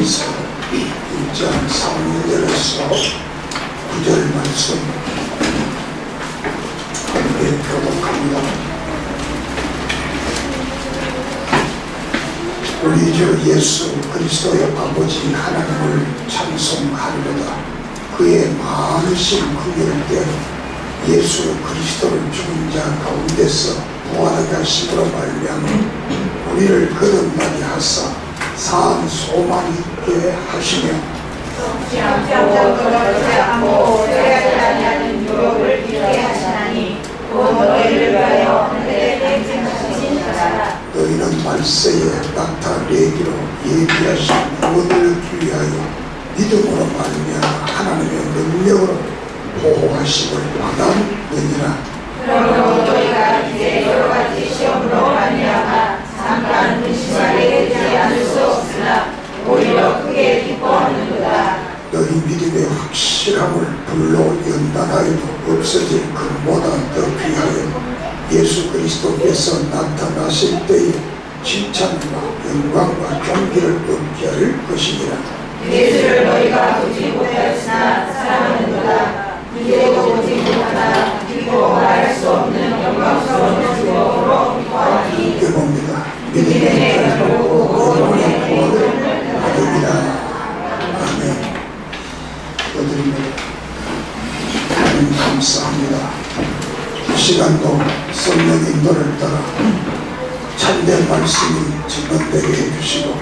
요한일서 1장 3절에서 9절 말씀 함께 교독합니다. 우리 주 예수 그리스도의 아버지 하나님을 찬송하리로다. 그의 많으신 긍휼을 대하여 예수 그리스도를 죽은 자 가운데서 부활하게 하심으로 말미암아 우리를 거듭나게 하사 산 소망 있게 하시며 유혹을 잊게 하시나니 곧 너희를 위하여 하늘에 행진하신 자라. 너희는 말세에 나타내기로 예비하신 구원을 위하여 믿음으로 말미암아 하나님의 능력으로 보호하심을 받았느니라. 그러므로 너희가 이제 여러 가지 시험으로 말미암아 잠깐 근심하게 되지 않을 수 없으나 오히려 크게 기뻐하는도다. 너희 믿음의 확실함을 불로 연단하여도 없어질 것보다 더 귀하여 예수 그리스도께서 나타나실 때에 칭찬과 영광과 존귀를 얻게 할 것이니라. 예수를 너희가 보지 못하였으나 사랑하는도다. 이제도 보지 못하나 그리고 말할 수 없는 영광스러운 주님으로 기뻐하니 이렇게 봅니다. 믿음의 결코 영혼의 구원을 받으리라. 아멘. 기도드립니다. 하나님 감사합니다. 이 시간도 성령 인도를 따라 참된 말씀이 증언되게 해주시고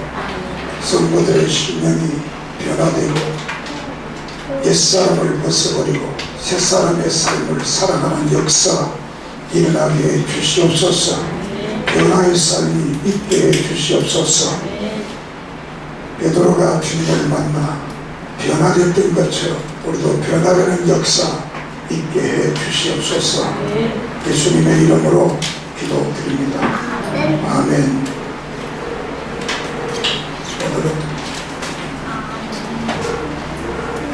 성도들의 신령이 변화되고 옛사람을 벗어버리고 새사람의 삶을 살아가는 역사 일어나게 해 주시옵소서. 변화의 삶이 있게 해 주시옵소서. 베드로가 주님을 만나 변화됐던 것처럼 우리도 변화되는 역사 있게 해 주시옵소서. 예수님의 이름으로 기도드립니다. 아멘. 오늘은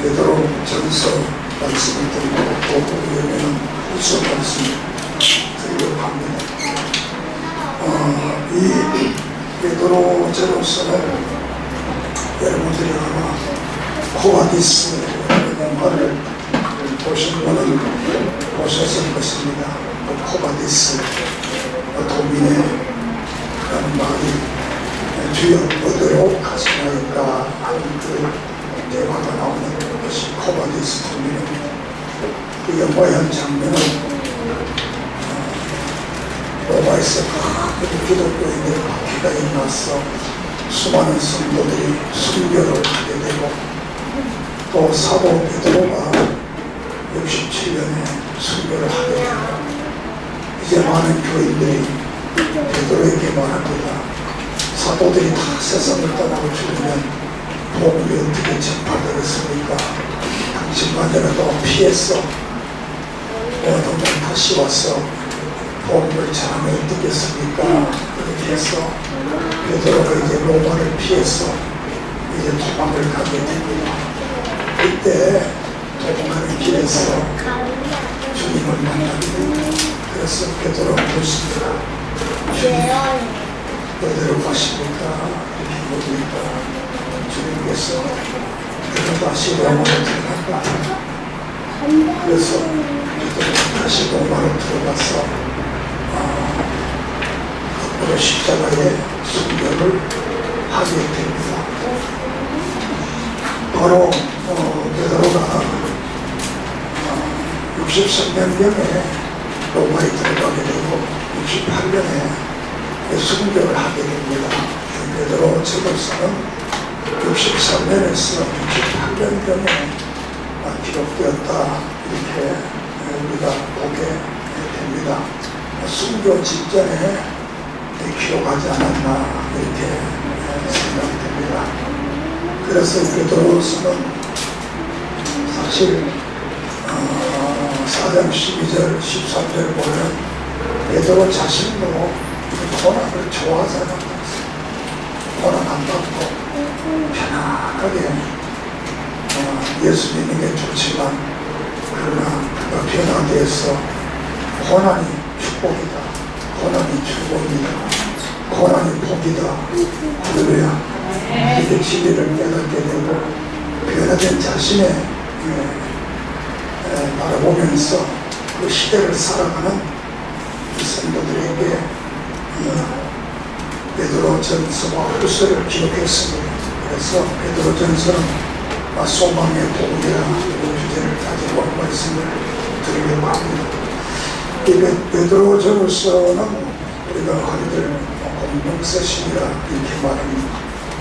베드로 전서 말씀을 드리고 또 우리에게는 후서 말씀을 드리려고 합니다. 이 베드로전서는 여러분들이 아마 코바디스라는 영화를 보신 분은 보셨을 것입니다. 코바디스 도미네라는 말이 주여 어디로 가시나이까 하는 그 대화가 나오는 것이 코바디스 도미네입니다. 그 영화의 한 장면은 로마에서 큰 기독교인들의 박해가 일어나서 수많은 성도들이 순교를 하게 되고 또 사도 베드로가 67년에 순교를 하게 됩니다. 이제 많은 교인들이 베드로에게 말합니다. 사도들이 다 세상을 떠나고 죽으면 복음이 어떻게 전파되겠습니까? 당신만이라도 피해서 어둠을 다시 와서 복음을 전하면 어떻겠습니까? 그렇게 해서 베드로가 이제 로마를 피해서 이제 도망을 가게 됩니다. 이때 도망하는 길에서 주님을 만나게 됩니다. 그래서 베드로가 묻습니다. 주님, 어디로 가십니까? 이렇게 묻으니까 주님께서 그가 다시 로마로 들어간다. 그래서 베드로가 다시 로마로 들어가서 거꾸로 십자가에 순교를 하게 됩니다. 바로 베드로가 63년경에 로마에 들어가게 되고 68년에 순교를 하게 됩니다. 베드로 저서는 63년에서 68년경에 기록되었다 이렇게 우리가 보게 됩니다. 순교 직전에 기록하지 않았나 이렇게 생각이 됩니다. 그래서 베드로서는 사실 4장 12절 13절 보면 베드로 자신도 고난을 좋아하지 않았다. 고난 안 받고 편안하게 예수 믿는 게 좋지만 그러나 그가 변화되어서 고난이 축복이다. 고난이 축복입니다. 고난이 복이다. 할렐루야. 이게 진리를 깨닫게 되고 변화된 자신의 바라보면서 그 시대를 살아가는 이 성도들에게 베드로전서와 후서를 기록했습니다. 그래서 베드로전서는 소망의 복이라 주제를 가지고 말씀을 드리려고 합니다. 이 베드로전서는 우리가 흔히들 공동서신이라 이렇게 말합니다.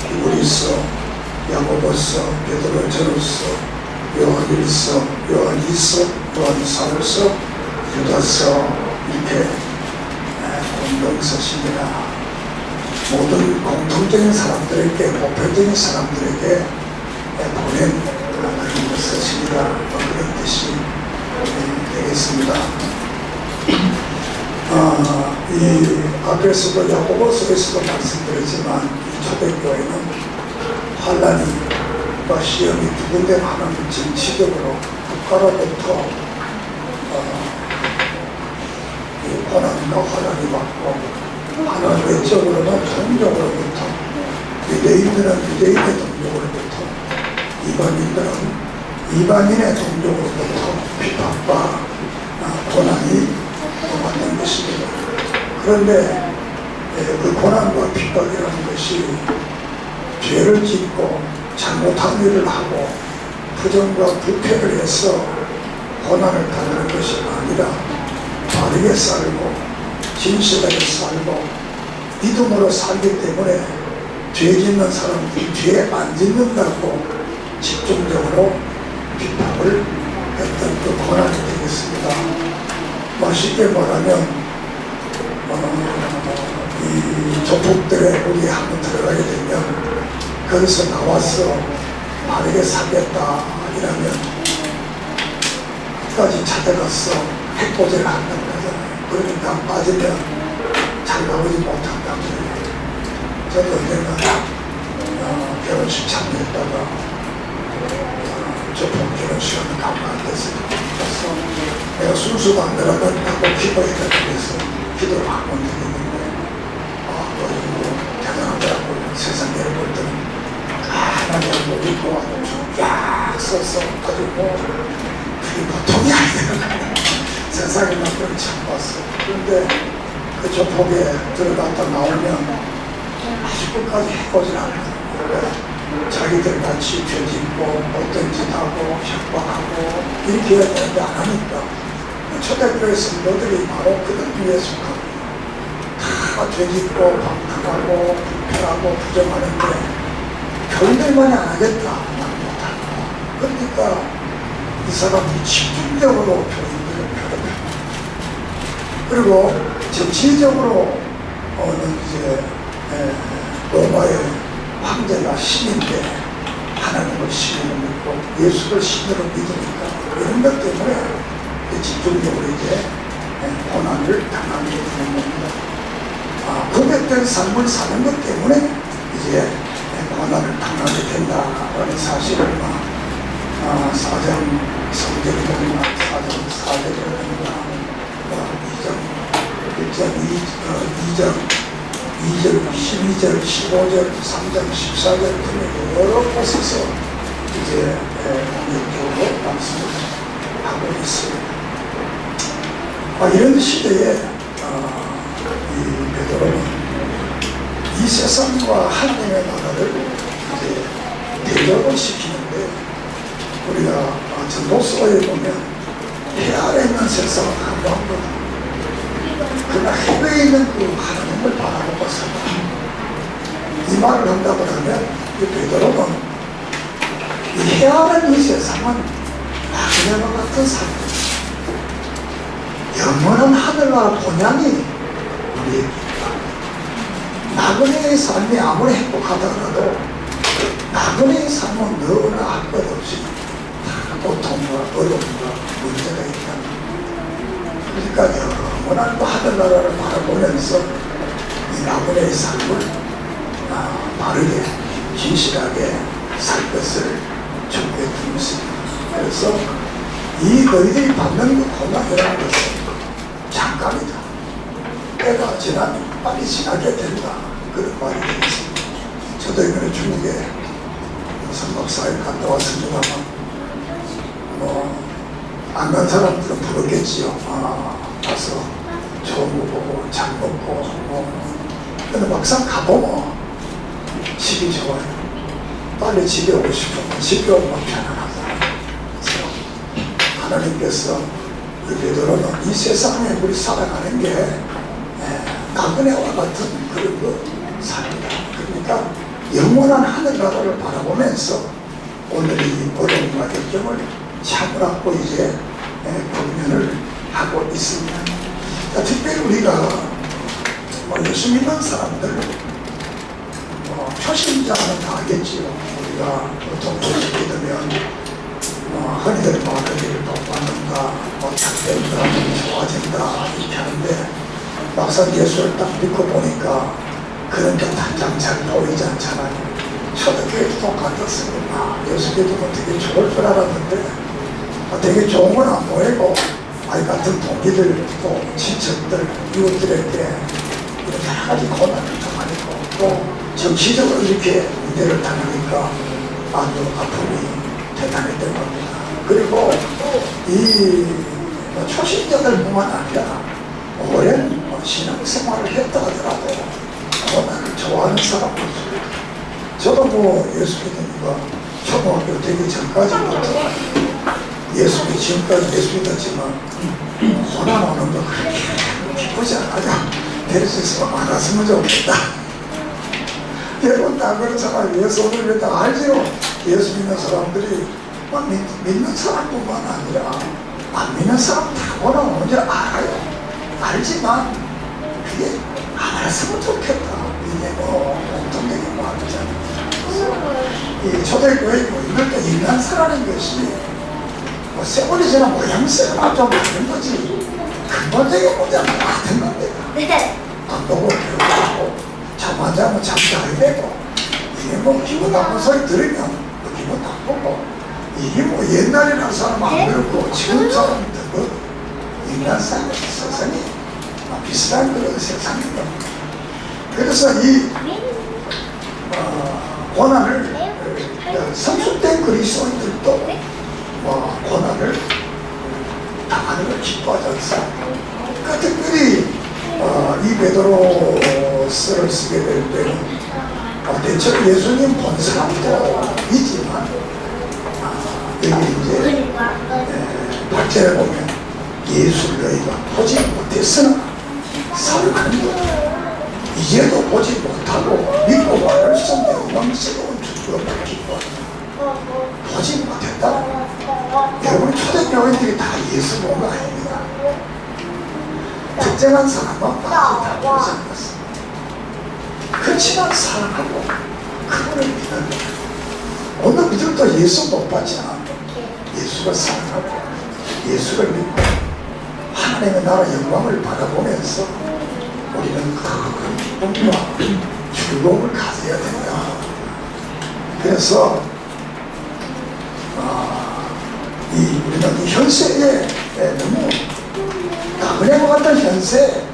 히브리서, 야고보서, 베드로전서, 요한일서, 요한이서, 요한사도서, 유다서 이렇게 공동서신이라 모든 공통적인 사람들에게, 보편적인 사람들에게 보낸 그런 서신이라 그런 뜻이 되겠습니다. 이 앞에서도 야고보서에서도 말씀드렸지만 이 초대교회는 환란과 시험이 두 군데 하나는 정치적으로 국가로부터 고난과 환란이 받고 하나는 외적으로는 종족으로부터 유대인들은 유대인의 종족으로부터 이방인들은 이방인의 종족으로부터 비판과 고난이 받는 것입니다. 그런데 그 고난과 핍박이라는 것이 죄를 짓고 잘못한 일을 하고 부정과 부패를 해서 고난을 당하는 것이 아니라 바르게 살고 진실하게 살고 믿음으로 살기 때문에 죄 짓는 사람들이 죄 안 짓는다고 집중적으로 비판을 했던 그 고난이 되겠습니다. 쉽게 말하면 이 조폭들의 우리 한번 들어가게 되면 거기서 나와서 바르게 살겠다 이러면 끝까지 찾아가서 해코지를 한다는 거잖아요. 그러니까 빠지면 잘 나오지 못한다는 거예요. 저도 언젠가 결혼식 참여했다가 조폭 결혼식을 가면 안 됐어요. 그래서 내가 순수가 안 들어간다고 기도해야 그래서 기도를 하고 있는데 너 대단하더라고요. 세상에를 볼 때는 하나님 못 입고 와서 쫙 써서 가지고 그게 보통이 아니더라고요. 세상에 나 그런 처음 봤어요. 그런데 그 조폭에 들어갔다 나오면 아주 끝까지 해보질 않아요. 자기들 같이 죄 짓고 어떤 짓 하고 협박하고 이렇게 해야 되는데 안 하니까 초대교회 성도들이 바로 그들 위에 속하고 다 죄 짓고 방탕하고 불편하고 부정하는데 교인들만이 안 하겠다 못하고 그러니까 이 사람이 집중적으로 교인들을 괴롭혀요. 그리고 정치적으로는 이제 로마의 황제가 신인데 하나님을 신으로 믿고 예수를 신으로 믿으니까 이런 것 때문에 집중적으로 이제 고난을 당하게 되는 겁니다. 고백된 삶을 사는 것 때문에 이제 고난을 당하게 된다라는 사실을 4장 성경이나 4장 4절이라든가 2장 2절, 12절, 15절, 3장, 14절 등의 여러 곳에서 이제 공격적으로 말씀을 하고 있습니다. 이런 시대에 이 베드로는 이 세상과 하나님의 나라를 이제 대적을 시키는데 우리가 전도서에 보면 해 아래 있는 세상을 한번 그러나 해외에 있는 그 하나님을 바라보고 살다. 이 말을 한다고 하면 이 베드로는 이 해아는 이 세상은 나그네와 같은 삶, 영원한 하늘나라 본향이 우리에게 있다. 나그네의 삶이 아무리 행복하더라도 나그네의 삶은 너나 할 것 없이 다 고통과 어려움과 문제가 있다. 그러니까 영원한 하늘나라를 바라보면서 이 나그네의 삶을 바르게 진실하게 살 것을 촉구했던 것입니다. 그래서 이 너희들이 받는 그 고난이라는 것은 잠깐이다. 때가 지나면 빨리 지나게 된다. 그런 말이 되겠습니다. 저도 이번에 중국에 선박사에 갔다 왔습니다만 안 간 사람들은 부럽겠지요. 가서 좋은 거 보고 잘 먹고 근데 막상 가보면 집이 좋아요. 빨리 집에 오고 싶으면 집에 오면 편안하다. 그래서 하나님께서 이 베드로는 이 세상에 우리 살아가는 게 나그네와 같은 그런 거 삽니다. 그러니까 영원한 하늘나라를 바라보면서 오늘 이 어려움과 역경을 참으라고 이제 권면을 하고 있습니다. 특별히 우리가 예수 믿는 사람들 초신자는 다 알겠지요. 우리가 보통 예수 믿으면 흔히들 말하기를 복받는다, 착된다, 좋아진다 이렇게 하는데 막상 예수를 딱 믿고 보니까 그런 게 당장 잘 보이지 않잖아요. 초대교회도 똑같았습니다. 예수 믿으면 되게 좋을 줄 알았는데 되게 좋은 건 안 보이고 아이 같은 동기들 또 친척들 이웃들에게 이런 여러 가지 고난을 당하니까 또 정치적으로 이렇게 문제를 당하니까 아주 아픔이 대단했던 겁니다. 그리고 이 초신자들뿐만 아니라 오랜 신앙생활을 했다 하더라도 고난을 좋아하는 사람도 있습니다. 저도 예수 믿으니까 초등학교 되기 전까지부터 지금까지 예수 믿었지만 고난 오는 거 그렇게 기쁘지 않아요. 될 수 있으면 안 왔으면 좋겠다. 여러분 다 그렇잖아요. 예수 오늘 다 알지요. 예수 믿는 사람들이 믿는 사람뿐만 아니라 안 믿는 사람 다 고난 오는 줄 알아요. 알지만 그게 안 왔으면 좋겠다. 이게 공통적인 마음이잖아요. 이 초대교회 이럴 때 인간사라는 것이 세월이 지나 모양새가 좀 다른 거지 근본적인 문제는 같은 겁니다. 안 보고 배우고 잠 안 자면 잠 자야 되고 이게 기분 나쁜 소리 들으면 기분 나쁘고 이게 옛날이라는 사람은 안 그렇고 지금 사람들은 인간사의 세상이 비슷한 그런 세상인 겁니다. 그래서 이 고난을 성숙된 그리스도인들도 고난을 당하는 걸 기뻐하지 않습니다. 특별히 이 베드로서를 쓰게 될 때는 대체로 예수님 본 사람도 있지만 여기 이제 8절에 보면 예수를 너희가 보지 못했으나 사랑하는 것 이제도 보지 못하고 믿고 말할 수 없는 영광스러운 주님을 기뻐한다. 보지 못했다. 여러분 초대교회들이 다 예수 본 거 아닙니다. 특정한 사람은 다 보지 않았습니다. 그렇지만 사랑하고 그분을 믿는 거예요. 오늘 우리들도 예수 못 봤잖아. 예수를 사랑하고 예수를 믿고 하나님의 나라 영광을 바라보면서 우리는 큰 기쁨과 즐거움을 가져야 된다. 그래서 우리는 이 현세에 너무 나그네와 같은 현세에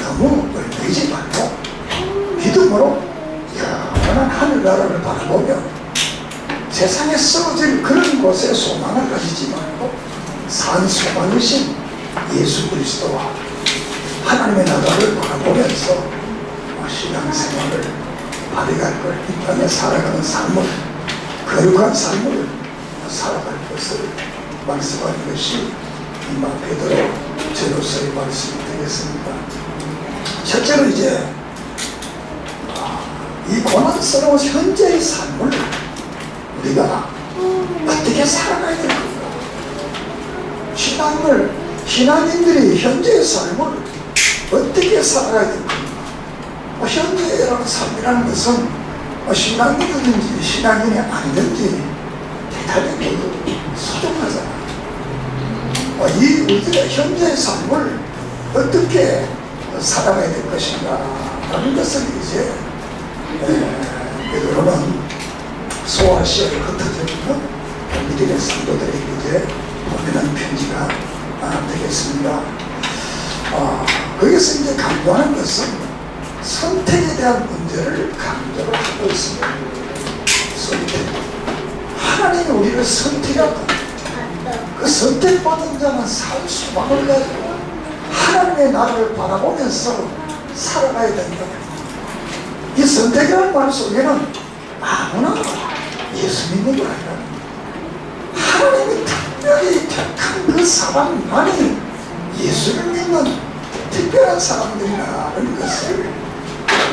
너무 얼매이지 말고 믿음으로 영원한 하늘나라를 바라보며 세상에 쓰러질 그런 곳에 소망을 가지지 말고 산 소망이신 예수 그리스도와 하나님의 나라를 바라보면서 신앙생활을 발휘할 걸, 이 땅에 살아가는 삶을, 거룩한 삶을 살아갈 것을 말씀하는 것이 이마 베드로 전후서의 말씀이 되겠습니다. 첫째로 이제 이 고난스러운 현재의 삶을 우리가 어떻게 살아가야 될 건가? 신앙인들이 현재의 삶을 어떻게 살아가야 될 건가? 현재라는 삶이라는 것은 신앙인이든지 신앙인이 아니든지 대단히 소중하잖아. 이 우리의 현재의 삶을 어떻게 살아가야 될 것인가 라는 것을 이제 베드로는 소아시아에 흩어져 있는 믿음의 성도들에게 이제 보내는 편지가 되겠습니다. 거기서 이제 강조하는 것은 선택에 대한 문제를 강조를 하고 있습니다. 선택. 하나님이 우리를 선택하고 그 선택받은 자는 살 소망을 가지고 하나님의 나라를 바라보면서 살아가야 된다. 이 선택이라는 말 속에는 아무나 예수 믿는 거 아니라 하나님이 특별히 택한 그 사람만이 예수를 믿는 특별한 사람들이라는 것을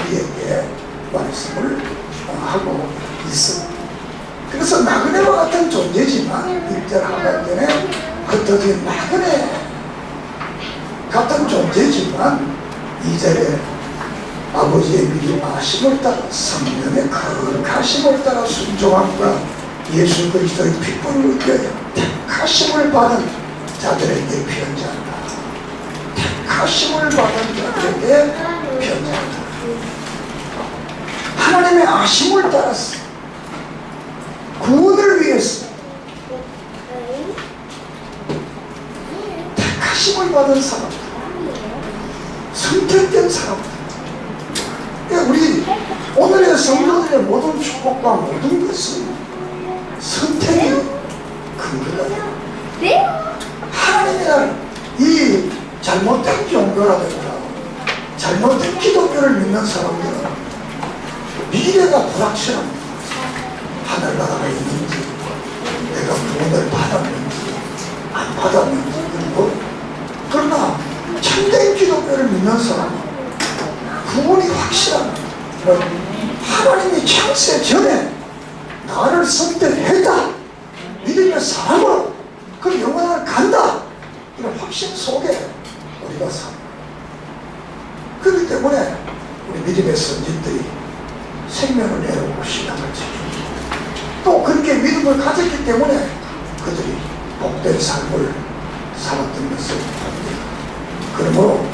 우리에게 말씀을 하고 있습니다. 그래서 나그네와 같은 존재지만 1절 하반전에 흩어진 나그네 같은 존재지만 2절에 아버지의 미움하심을 따라 성령의 거룩하심을 따라 순종함과 예수 그리스도의 핏불을 위하여 택하심을 받은 자들에게 편지한다. 택하심을 받은 자들에게 편지한다. 하나님의 아심을 따라서 구원을 위해서 택하심을 받은 사람들, 선택된 사람들. 우리 오늘의 성도들의 모든 축복과 모든 것은 선택의 근거가 돼요. 하나님이란 이 잘못된 종교라든가 잘못된 기독교를 믿는 사람들은 미래가 불확실합니다. 하늘나라가 있는지, 내가 구원을 받았는지 안 받았는지. 그러나 참된 기독교를 믿는 사람은 구원이 확실합니다. 하나님이 창세 전에 나를 선택했다. 믿음의 사람으로 그 영원을 간다. 이런 확신 속에 우리가 삽니다. 그렇기 때문에 우리 믿음의 선진들이 생명을 내놓고 신앙을 지키고 또 그렇게 믿음을 가졌기 때문에 그들이 복된 삶을 살았던 것을 압니다. 그러므로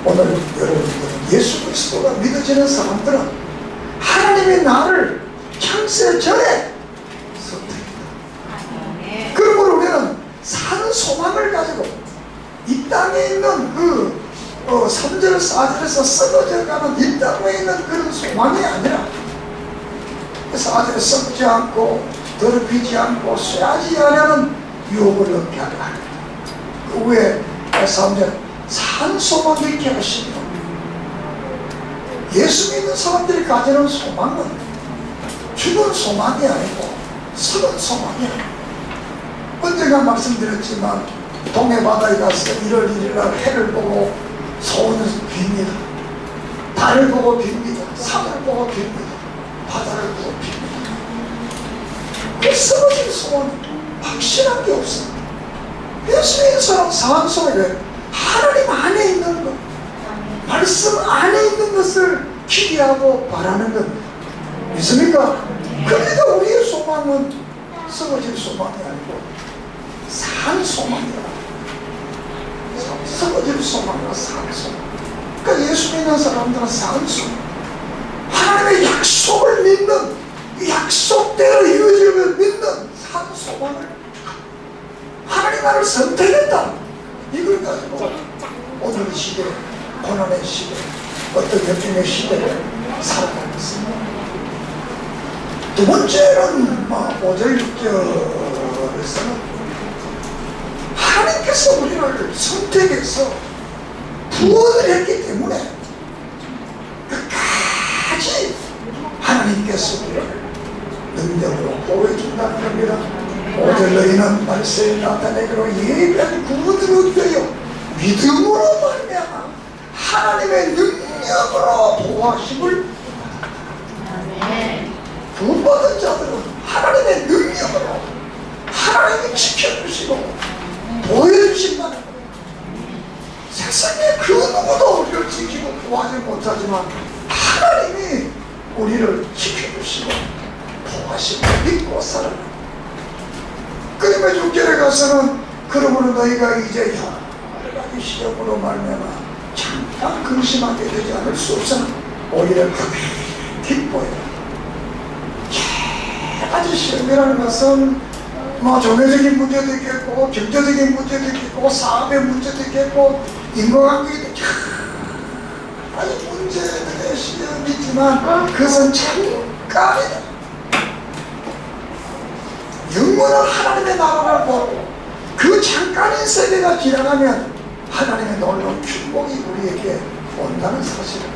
오늘 여러분들 예수 그리스도가 믿어지는 사람들은 하나님의 나를 창세 전에 선택했다. 그러므로 우리는 사는 소망을 가지고 이 땅에 있는 그 3절 4절에서 썩어져가는 이 땅에 있는 그런 소망이 아니라 4절에 썩지 않고 더럽히지 않고 쇠하지 않는 유업을 얻게 하려 합니다. 그 후에 3절 산 소망이 있게 하시며 예수 믿는 사람들이 가지는 소망은 죽은 소망이 아니고 썩은 소망이야. 언젠가 말씀드렸지만 동해 바다에 가서 1월 1일 날 해를 보고 소원을 빕니다. 달을 보고 빕니다. 산을 보고 빕니다. 바다를 보고 빕니다. 그 썩어진 소원 확실한 게 없습니다. 예수 믿는 사람 상한 소원을 하나님 안에 있는 것, 말씀 안에 있는 것을 기대하고 바라는 것 믿습니까? 그러니까 우리의 소망은 썩어질 소망이 아니고 산 소망이라. 썩어질 소망이라 산 소망. 그러니까 예수 믿는 사람들은 산 소망, 하나님의 약속을 믿는, 약속대로 이루어짐을 믿는 산 소망을, 하나님 나를 선택했다, 이걸 가지고 오늘 시대, 고난의 시대, 어떤 역경의 시대를 살아가고 있습니다. 두 번째는 5절 6절에서는 하나님께서 우리를 선택해서 구원을 했기 때문에 끝까지 하나님께서 우리를 능력으로 보호해준다는 겁니다. 5절 너희는 말세에 나타내기로 예비한 구원을 얻으려 믿음으로 말미암아 하나님의 능력으로 보호하심을 받았다. 구원받은 자들은 하나님의 능력으로 하나님이 지켜주시고 보호해주신다는 겁니다. 세상에 그 누구도 우리를 지키고 보호하지 못하지만 하나님이 우리를 지켜주시고 보호하시고 믿고 살아라. 그러면 6절에 가서는 그러므로 너희가 이제 여러 가지 시험으로 말미암아 잠깐 근심하게 되지 않을 수 없으나 오히려 기뻐해라. 여러 가지 시험이라는 것은 뭐 종교적인 문제도 있겠고, 경제적인 문제도 있겠고, 사업의 문제도 있겠고, 인간관계도 있겠고, 아주 문제들의 시험이 있지만 그것은 잠깐이다. 영원한 하나님의 나라를 보고 그 잠깐인 세계가 지나가면 하나님의 놀라운 축복이 우리에게 온다는 사실입니다.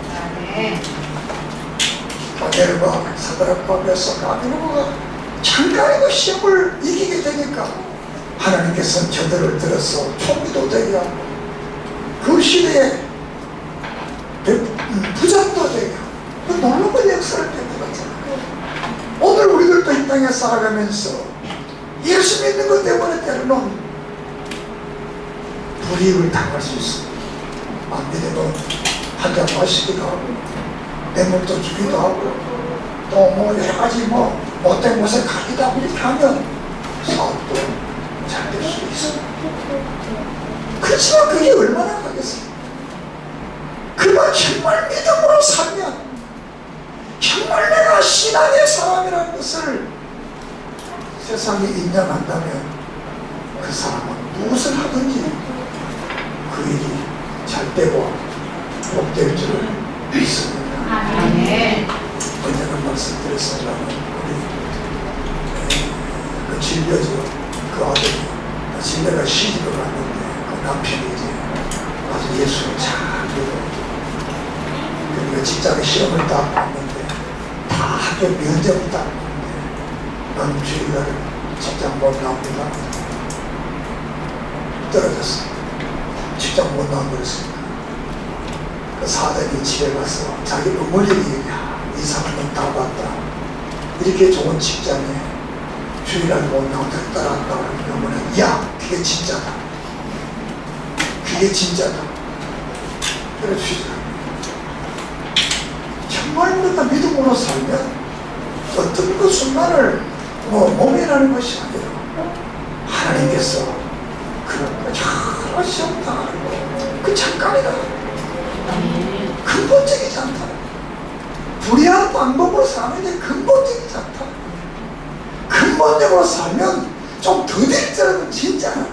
다니엘과 사드락과 메삭과 아벤노고가 잠깐이고 시험을 이기게 되니까 하나님께서는 저들을 들어서 총리도 되게 하고 그 시대에 부장도 되게 하고 그 놀라운 역사를 베풀었잖아요. 오늘 우리들도 이 땅에 살아가면서 예수 믿는 것 때문에 때로는 불이익을 당할 수 있습니다. 안 믿으면 한잔 마시기도 하고 뇌물도 주기도 하고 또 뭐 여러 가지 뭐 못된 곳에 가기도 하고 이렇게 하면 사업도 잘 될 수 있습니다. 그렇지만 그게 얼마나 하겠습니까? 그가 정말 믿음으로 살면 정말 내가 신앙의 사람이라는 것을 세상에 인정한다면 그 사람은 무엇을 하든지 그 일이 잘 되고 복될 줄을 믿습니다. 언제나 말씀드렸습니다만 우리 그 진료죠. 그 아들이 진료가 시집을 갔는데 그 남편이 이제 아주 예수를 잘 믿어. 그러니까 직장에 시험을 딱 봤는데 다 학교 면접을 딱 봤는데 넌 주일날 직장 못 나옵니다. 떨어졌어요. 직장 못 나온 거였습니다. 그 사장이 집에 가서 자기 어머니에게 얘기야, 이 사람은 다 봤다. 이렇게 좋은 직장에 주일날 못 나온다 따라한다. 그러니까 어머니는 야, 그게 진짜다. 그게 진짜다. 그래 주시더라고요. 정말 우리가 믿음으로 살면 어떤 그 순간을 뭐 모면하는 것이 아니라 하나님께서 그런 거 잘 시험 당하는 거 그 잠깐이다. 근본적이지 않다. 불의한 방법으로 사는 게 근본적이지 않다. 근본적으로 살면 좀 더딜 진짜나.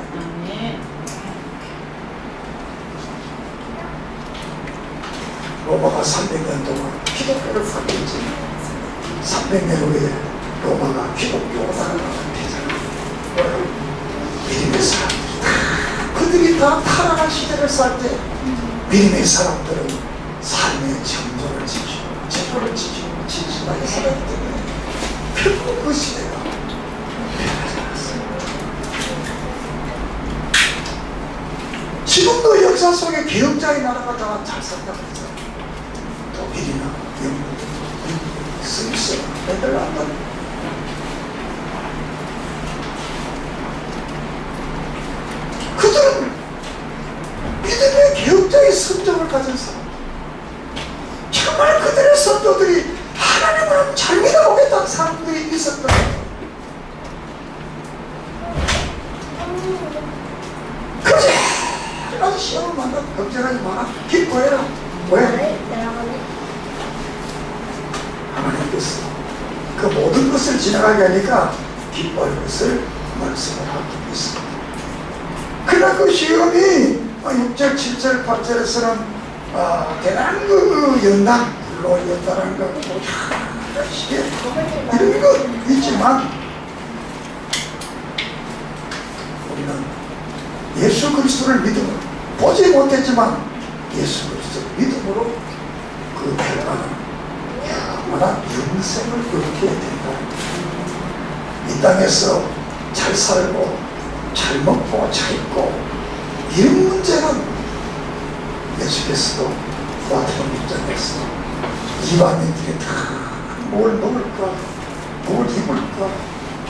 로마가 300년 동안 기독교를 파괴했지. 300년 후에 로마가 기독교로 나아가는 되잖아. 믿음의 사람들이 그들이 다 타락한 시대를 살 때 믿음의 사람들은 삶의 정도를 지키고 제도를 지키고 진실하게 살았기 때문에 결국 그 시대가 변하지 않았어요. 지금도 역사 속에 개혁자의 나라가 다 잘 산다고 했어요. 독일이나 영국, 스위스, 네덜란드. 그들은 믿음의 개혁자의 성적을 가진 사람. 정말 그들의 선조들이 하나님을 잘 믿어보겠다는 사람들이 있었던 거예요. 그러지 아주 시험을 만나 걱정하지 마라. 기뻐해라. 왜? 하나님께서 그 모든 것을 지나가게 하니까 기뻐할 것을 말씀을 하고 있습니다. 그러나 그 시험이 6절, 7절, 8절에서는 대단한 그 연단, 불로 연단하는 거, 시계 이런 거 있지만 우리는 예수 그리스도를 믿음으로 보지 못했지만 예수 그리스도를 믿음으로 그 결과는 영원한 영생을 얻게 된다. 이 땅에서 잘 살고 잘 먹고 잘 입고 이런 문제는 예수께서도 마태복음 6장에서 이방인들이 다 뭘 먹을까, 뭘 입을까,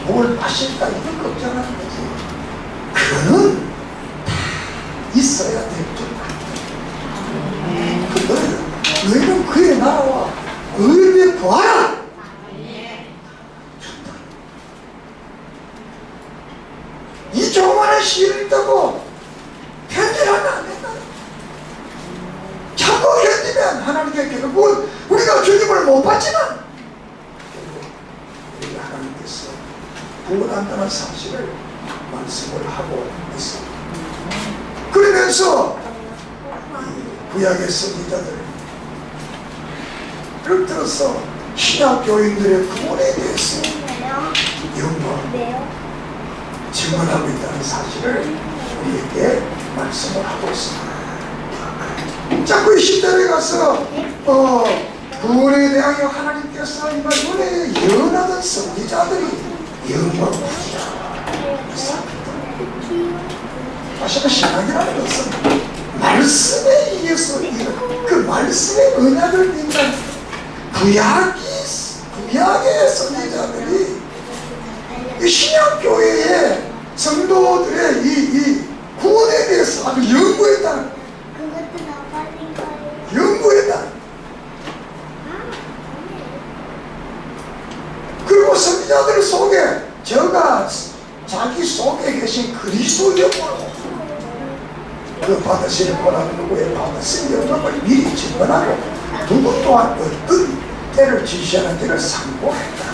뭘 마실까 이런 걱정하는 거지. 그거는 다 있어야 될 줄 알아. 너희는 그의 나라와 의를 구하라. 이 조그마한 시를 있다고 견디하면 안 된다. 참고 견디면 하나님께 결국은 우리가 주님을 못 받지만 우리 하나님께서 구원하시고 간다는 사실을 말씀을 하고 있습니다. 그러면서 구약의 선지자들, 예를 들어서 신약교인들의 구원에 대해서 영광 증언하고 있다는 사실을 우리에게 말씀을 하고 있습니다. 자꾸 이 시대에 가서 구원에 대하여 하나님께서 이말 은혜에 예언하던 선지자들이 영광을 받으라. 사실은 신앙이라는 것은 말씀에 의해서 그 말씀의 언약을 믿는 구약의 선지자들이 이 신약교회의 성도들의 이 구원에 대해서 아주 연구했다. 그리고 선지자들 속에 저가 자기 속에 계신 그리스도 영광을 그 받으시는 권한을 누구에 받으신 영광을 미리 증언하고 누구 또한 어떤 때를 지시하는지를 상고했다.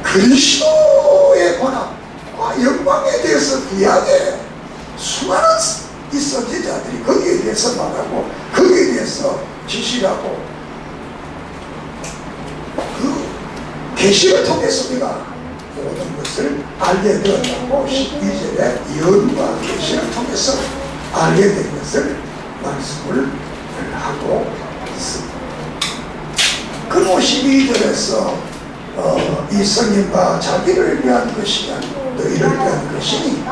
그리스도의 권한과 영광에 대해서 구약에 수많은 이 선지자들이 거기에 대해서 말하고 거기에 대해서 지시하고 그 계시를 통해서 우리가 모든 것을 알게 되었다고 12절에 예언과 계시를 통해서 알게 된 것을 말씀을 하고 있습니다. 그리고 12절에서 이 성령과 자기를 위한 것이냐 너희를 위한 것이니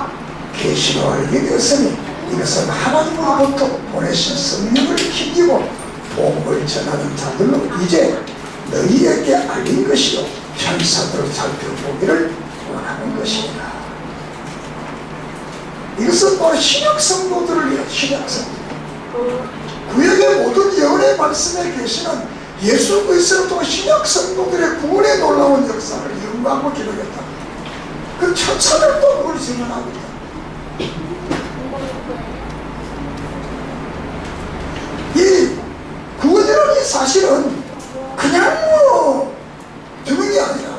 계시로 알게 되었으니 이것은 하나님으로부터 보내신 성령을 힘입어 복음을 전하는 자들로 이제 너희에게 알린 것이요 천사들을 살펴보기를 원하는 것이니라. 이것은 바로 신약 성도들을 위한 신약 성도. 구약의 모든 예언의 말씀에 계시는 예수 그리스도를 통한 신약 성도들의 구원에 놀라운 역사를 연구하고 기록했다. 그 천사들도 그걸 증언하고 있다. 이 구원이라는 이 사실은 그냥 주는 게 아니라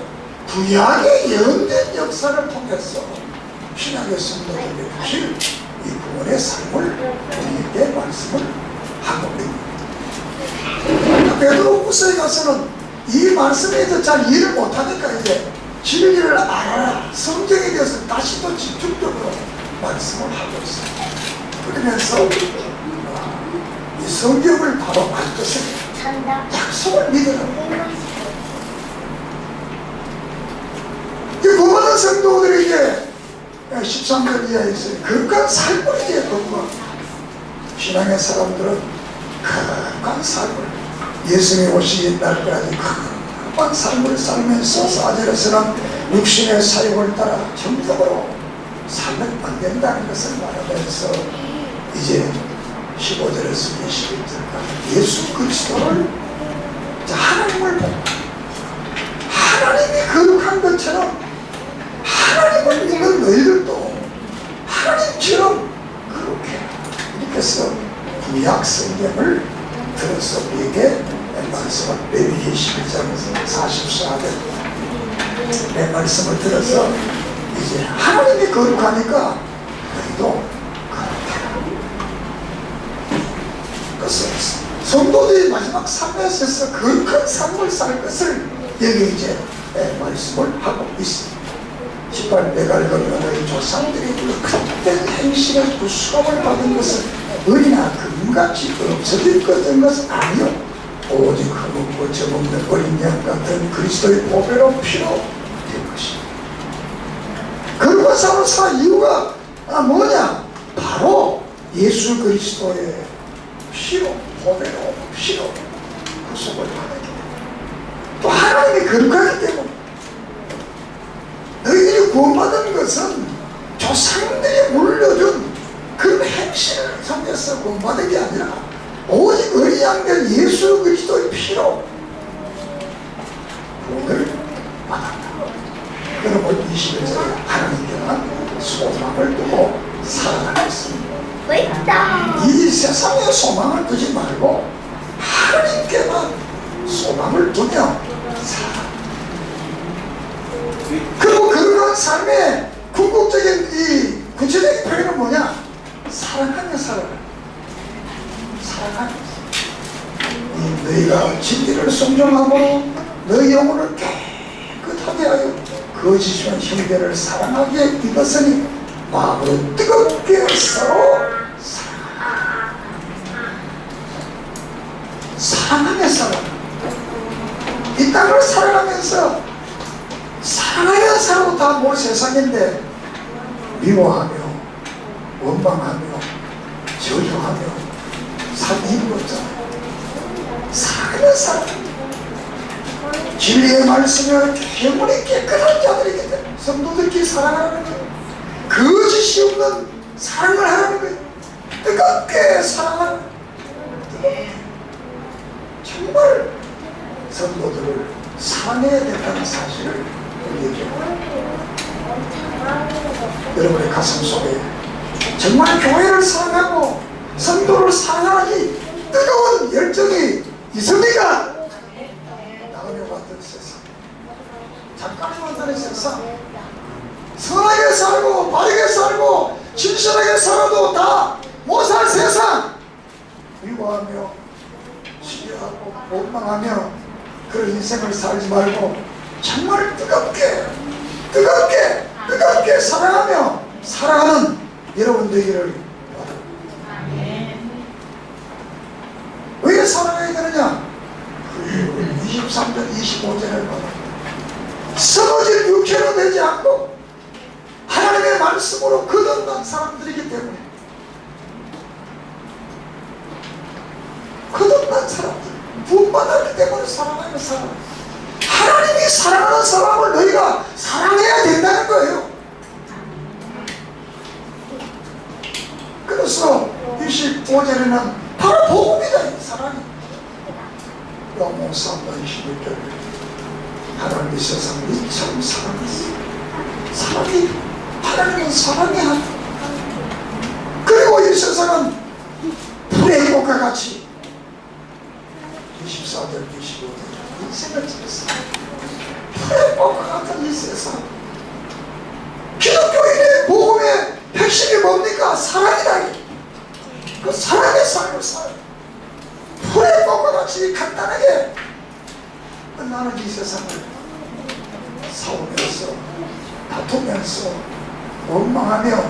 구약의 예언된 역사를 통해서 신약의 성도들에게 주실 이 구원의 삶을 우리에게 말씀을 하고 있습니다. 베드로후서에 가서는 이 말씀에 대해서 잘 이해를 못하니까 이제 진리를 알아라, 성경에 대해서 다시 또 집중적으로 말씀을 하고 있습니다. 그러면서 이 성경을 바로 알 것을 약속을 믿으라. 이 구원한 성도들에게 13절 이하에 있어요. 거룩한 삶을 이제 거룩한 신앙의 사람들은 거룩한 삶을 예수님이 오시기 날까지 거룩한 삶을 살면서 4절에서는 육신의 사욕을 따라 정적으로 살면 안 된다는 것을 말하면서 이제 15절에서 21절까지 예수 그리스도를 하나님을 보고 하나님이 거룩한 것처럼 하나님을 믿는 너희들도 하나님처럼 그렇게 이렇게 해서 구약 성경을 들어서 우리에게 말씀을 레위기 11장 44절 내 말씀을 들어서 이제 하나님이 거룩하니까 너희도 그것을 성도들이 마지막 삶에서 거룩한 삶을 살 것을 여기 이제 말씀을 하고 있습니다. 18 내가 알거니와 너희 조상들이 그 헛된 행실의 구수감을 받은 것은 은이나 금같이 없어질 것은 아니요 오직 흠없고 점없는 어린 양 같은 그리스도의 보배로 피로 된 것입니다. 거룩한 삶을 살 이유가 뭐냐? 바로 예수 그리스도의 피로, 보배로, 피로 구속을 받았기 때문에 또 하나님이 거룩하기 때문에 너희들이 구원받은 것은 조상들이 물려준 그 행실을 통해서 구원받은 게 아니라 오직 어린 양들 예수 그리스도의 피로 구원을 받았다. 그러면 21절에 하나님께만 소망을 두고 살아가겠습니다. 이 세상에 소망을 두지 말고 하나님께만 소망을 두며 살아. 너희가 진리를 순종함으로 너희 영혼을 깨끗하게 하여 거짓된 형제를 사랑하게 입었으니 마음으로 뜨겁게 서로 사랑하면서 이 땅을 살아가면서 사랑하는 사람은 다 뭘 세상인데 미워하며 원망하며 저주하며 사기는 없잖아요. 사랑하는 사람, 진리의 말씀을 영원히 깨끗한 자들에게 성도들끼리 사랑하는 거예요. 거짓이 없는 사랑을 하는 거예요. 뜨겁게 사랑하는 거예요. 정말 성도들을 사랑해야 된다는 사실을 얘기해요. 여러분의 가슴 속에 정말 교회를 사랑하고 성도를 사랑하니 뜨거운 열정이 있습니까? 나그네 같은 세상, 잠깐만 만나는 세상, 선하게 살고 바르게 살고 진실하게 살아도 다 못 살 세상, 미워하며 시기하고 원망하며 그런 인생을 살지 말고 정말 뜨겁게 사랑하며 살아가는 여러분 되기를 바랍니다. 왜 사랑해야 되느냐? 23절 25절을 보면 썩어질 육체로 되지 않고 하나님의 말씀으로 거듭난 사람들이기 때문에, 거듭난 사람들, 구원받았기 때문에 사랑하는 사람, 하나님이 사랑하는 사람을 너희가 사랑해야 된다는 거예요. 그래서 25절에는 바로 복음이다. 이 사랑이 요한복음 3장 21절 하나님이 세상을 이처럼 사랑했어. 사랑이, 하나님은 사랑이 하나. 그리고 이 세상은 불의 꽃과 같이 24절 25절 인생을 지냈어. 불의 꽃과 같은 이 세상, 기독교인의 복음의 핵심이 뭡니까? 사랑이다. 그 사랑의 삶을 살아요. 불의 꽃과 같이 간단하게 나는 이 세상을 싸우면서 다투면서 원망하며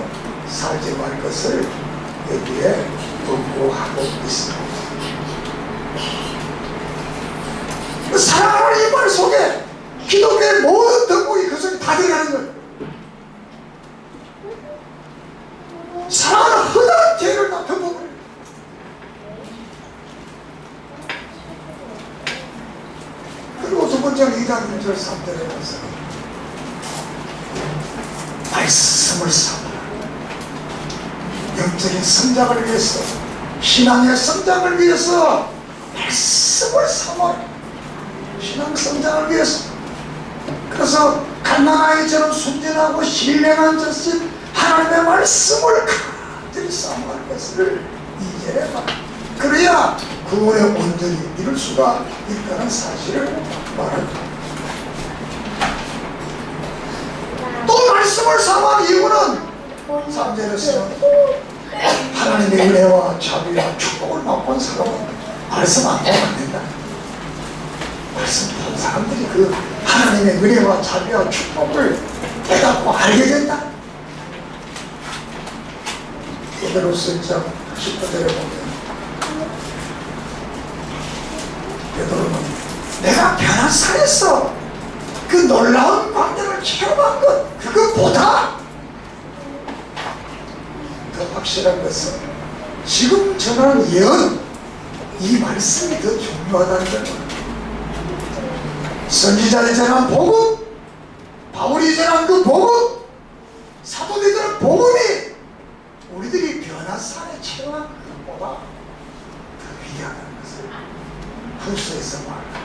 살지 말 것을 여기에 권고하고 있습니다. 그 사랑하는 이 말 속에 기독교의 모든 덕목이 그 속에 다 들어가는 거예요. 사랑하는 허다한 죄를 다 덮어버려요. 그리고 두 번째는 2장 1절 3절에 가서 말씀을 삼으라. 영적인 성장을 위해서, 신앙의 성장을 위해서 말씀을 삼아라. 신앙 성장을 위해서. 그래서 갓난아이처럼 순진하고 신령한 자신 하나님의 말씀을 간절히 삼아할 것을 2절에 말합니다. 그래야 구원의 온전히 이룰 수가 있다는 사실을 말합니다. 또 말씀을 삼은 이유는 3절에서는 하나님의 은혜와 자비와 축복을 맛본 사람은 말씀 안 보면 안 된다. 말씀 본 사람들이 그 하나님의 은혜와 자비와 축복을 깨닫고 알게 된다. 베드로서 1장 19절에 보면 베드로는 내가 변화산에서 그 놀라운 광경을 체험한 것, 그것보다 더 확실한 것은 지금 전하는 예언, 이 말씀이 더 중요하다는 거예요. 선지자들이 전한 복음, 바울이 전한 그 복음, 사도들이 전한 복음이 우리들이 변화산에 체험한 것보다 더 위대하다는 것을 후서에서 말합니다.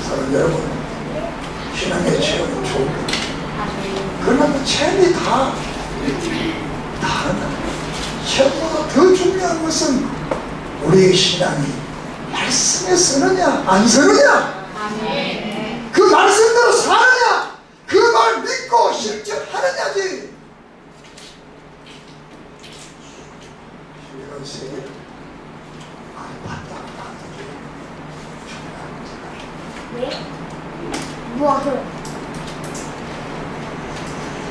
사랑하는 여러분, 신앙의 체험은 좋은 것, 그러나 그 체험이 다 다르다. 체험보다 더 중요한 것은 우리의 신앙이 말씀에 서느냐 안 서느냐, 그 말씀대로 사느냐, 그 말 믿고 실천하느냐지. 신뢰가 세계를 판단을 하는 게 중요합니다. 네? 뭐?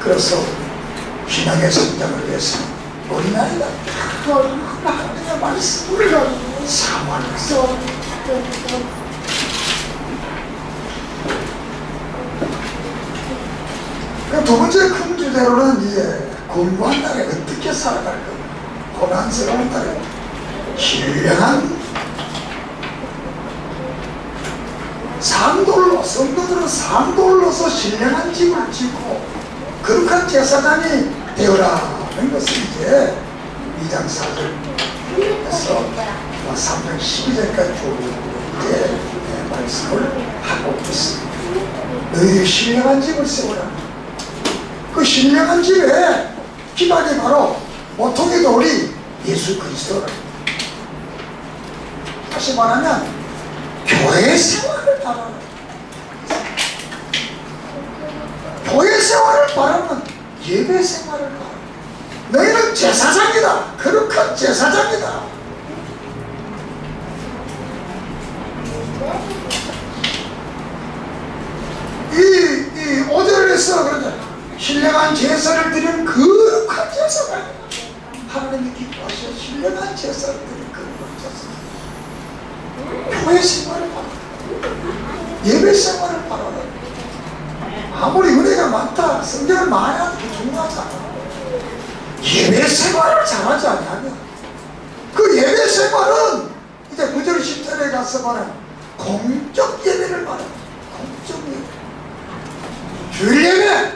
그래서 신앙의 성장을 위해서 어린아이가 하나님의 말씀을 사모하면서 두 번째 큰 주제로는 이제 공부한 날에 어떻게 살아갈 겁니다. 고난스러운 날에 신령한 산돌로, 성도들은 산돌로서 신령한 집을 짓고 거룩한 제사장이 되어라는 것을 이제 2장 4절에서 3장 12절까지 쭉 이제 말씀을 하고 있습니다. 너희들이 신령한 집을 세우라. 그 신령한 집에 기반이 바로 모통의 돌이 예수 그리스도라. 다시 말하면 교회 생활을 바라라. 교회 생활을 바라면 예배 생활을 바라라. 너희는 제사장이다. 거룩한 제사장이다. 이 5절에서 그러잖아. 신령한 제사를 드리는 거룩한 제사가 하나님이 기뻐하셔. 신령한 제사를 드리는 거룩한 제사. 교회 생활을 바라라. 예배 생활을 바라라. 아무리 은혜가 많다, 성경을 많이 하는 게 중요하지 않아. 예배 생활을 잘하지 않냐면 그 예배 생활은 이제 9절 10절에 가서 말하는 공적 예배를 말하는 공적 예배. 주일 예배,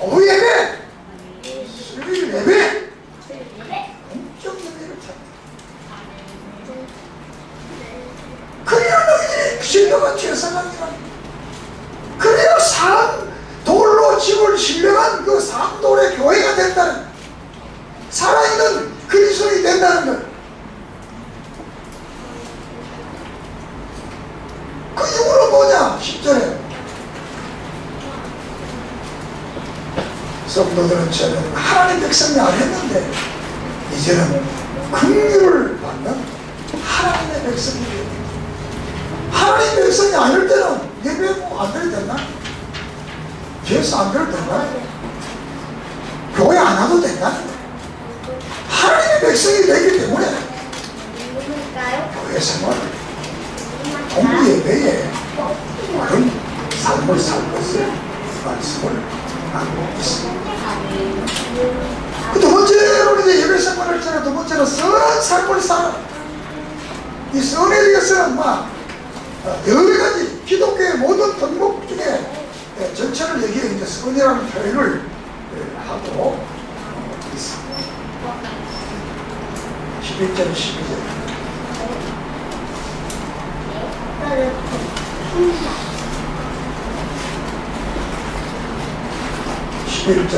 오후 예배, 수요일 예배, 공적 예배를 찾는. 그래야 너희들이 신령한 제사장이라. 그래야 산돌로 집을 신령한 그 산돌의 교회가 된다는, 살아있는 그리스도인이 된다는 것. 그 이유는 뭐냐? 10절에 성도들은 저는 하나님 백성이 아니었는데 이제는 긍휼을 받는 하나님의 백성이 됩니다. 하나님 백성이 아닐 때는 예배 안 드려도 됐나? 예수 안 드려도 됐나? 교회 안 와도 됐나? 하나님의 백성이 되기 때문에 교회 생활, 공부 예배에 그런 삶을 살 것을 말씀을 하고 있습니다. 두 번째로 이제 예배 생활을 했잖아요. 두 번째는 선한 삶을 살아. 이 선에 대해서는 여러 가지 기독교의 모든 덕목 중에 전체를 얘기해 이제 선이라는 표현을 하고 있습니다. 11절 12절 11절